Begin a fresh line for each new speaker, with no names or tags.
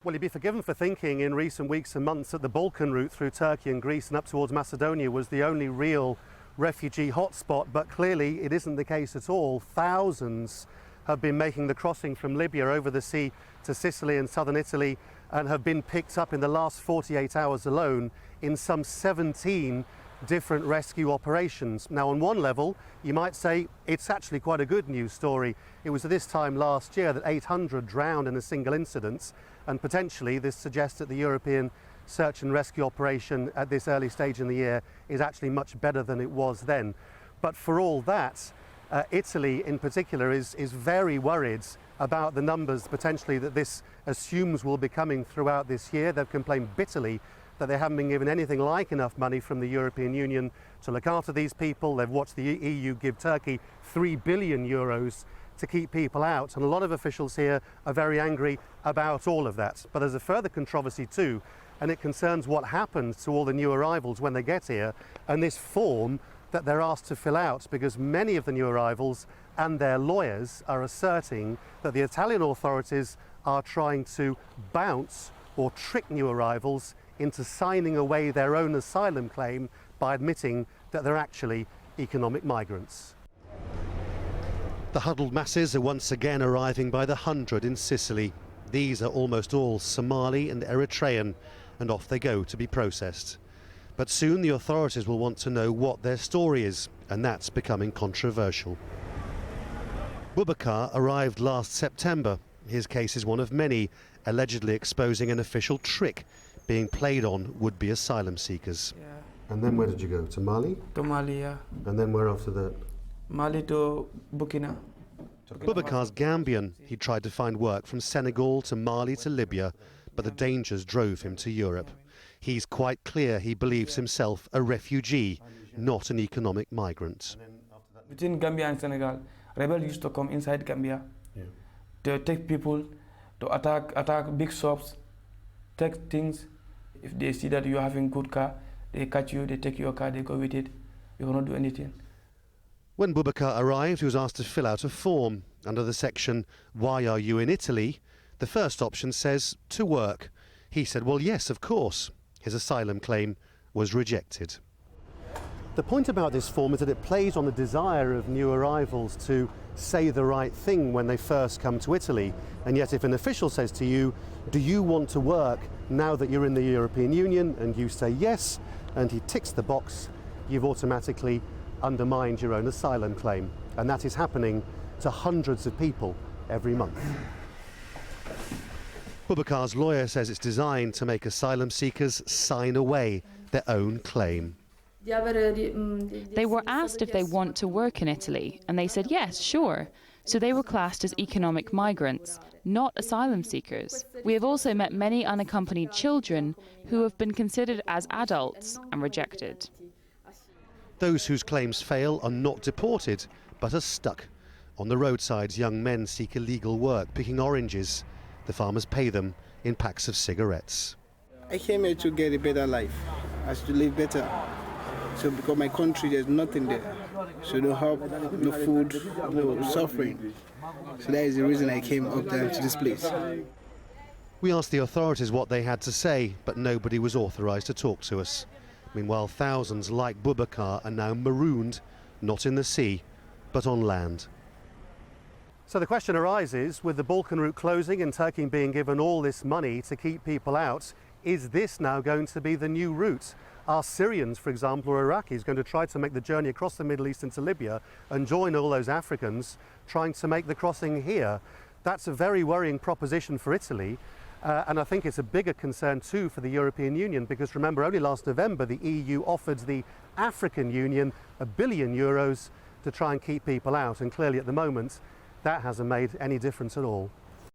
Well, you'd be forgiven for thinking in recent weeks and months that the Balkan route through Turkey and Greece and up towards Macedonia was the only real refugee hotspot, but clearly it isn't the case at all. Thousands have been making the crossing from Libya over the sea to Sicily and southern Italy and have been picked up in the last 48 hours alone in some 17 different rescue operations. Now, on one level, you might say it's actually quite a good news story. It was at this time last year that 800 drowned in a single incident, and potentially this suggests that the European search and rescue operation at this early stage in the year is actually much better than it was then. But for all that, Italy in particular is very worried about the numbers potentially that this assumes will be coming throughout this year. They've complained bitterly that they haven't been given anything like enough money from the European Union to look after these people. They've watched the EU give Turkey €3 billion to keep people out, and a lot of officials here are very angry about all of that. But there's a further controversy too, and it concerns what happens to all the new arrivals when they get here, and this form that they're asked to fill out, because many of the new arrivals and their lawyers are asserting that the Italian authorities are trying to bounce or trick new arrivals into signing away their own asylum claim by admitting that they're actually economic migrants. The huddled masses are once again arriving by the hundred in Sicily. These are almost all Somali and Eritrean, and off they go to be processed. But soon the authorities will want to know what their story is, and that's becoming controversial. BUBAKARR arrived last September. His case is one of many, allegedly exposing an official trick being played on would-be asylum seekers.
Yeah.
And then where did you go? To Mali?
To Mali, yeah.
And then where after that?
Mali to Burkina.
BUBAKARR's Gambian. He tried to find work from Senegal to Mali to Libya, but the dangers drove him to Europe. He's quite clear he believes himself a refugee, not an economic migrant.
Between Gambia and Senegal, rebels used to come inside Gambia to take people, to attack big shops, take things. If they see that you're having good car, they catch you, they take your car, they go with it. You cannot do anything.
When BUBAKARR arrived, he was asked to fill out a form. Under the section, "Why are you in Italy?" the first option says, "To work." He said, well, yes, of course. His asylum claim was rejected. The point about this form is that it plays on the desire of new arrivals to say the right thing when they first come to Italy. And yet if an official says to you, do you want to work now that you're in the European Union, and you say yes, and he ticks the box, you've automatically undermined your own asylum claim. And that is happening to hundreds of people every month. BUBAKARR's lawyer says it's designed to make asylum seekers sign away their own claim.
They were asked if they want to work in Italy, and they said yes, sure. So they were classed as economic migrants, not asylum seekers. We have also met many unaccompanied children who have been considered as adults and rejected.
Those whose claims fail are not deported, but are stuck. On the roadsides, young men seek illegal work, picking oranges. The farmers pay them in packs of cigarettes.
I came here to get a better life, as to live better. So because my country, there's nothing there. So no help, no food, no suffering. So that is the reason I came up there to this place.
We asked the authorities what they had to say, but nobody was authorised to talk to us. Meanwhile, thousands like BUBAKARR are now marooned, not in the sea, but on land. So the question arises, with the Balkan route closing and Turkey being given all this money to keep people out, is this now going to be the new route? Are Syrians, for example, or Iraqis going to try to make the journey across the Middle East into Libya and join all those Africans trying to make the crossing here? That's a very worrying proposition for Italy. And I think it's a bigger concern too for the European Union, because remember, only last November the EU offered the African Union €1 billion to try and keep people out, and clearly at the moment that hasn't made any difference at all.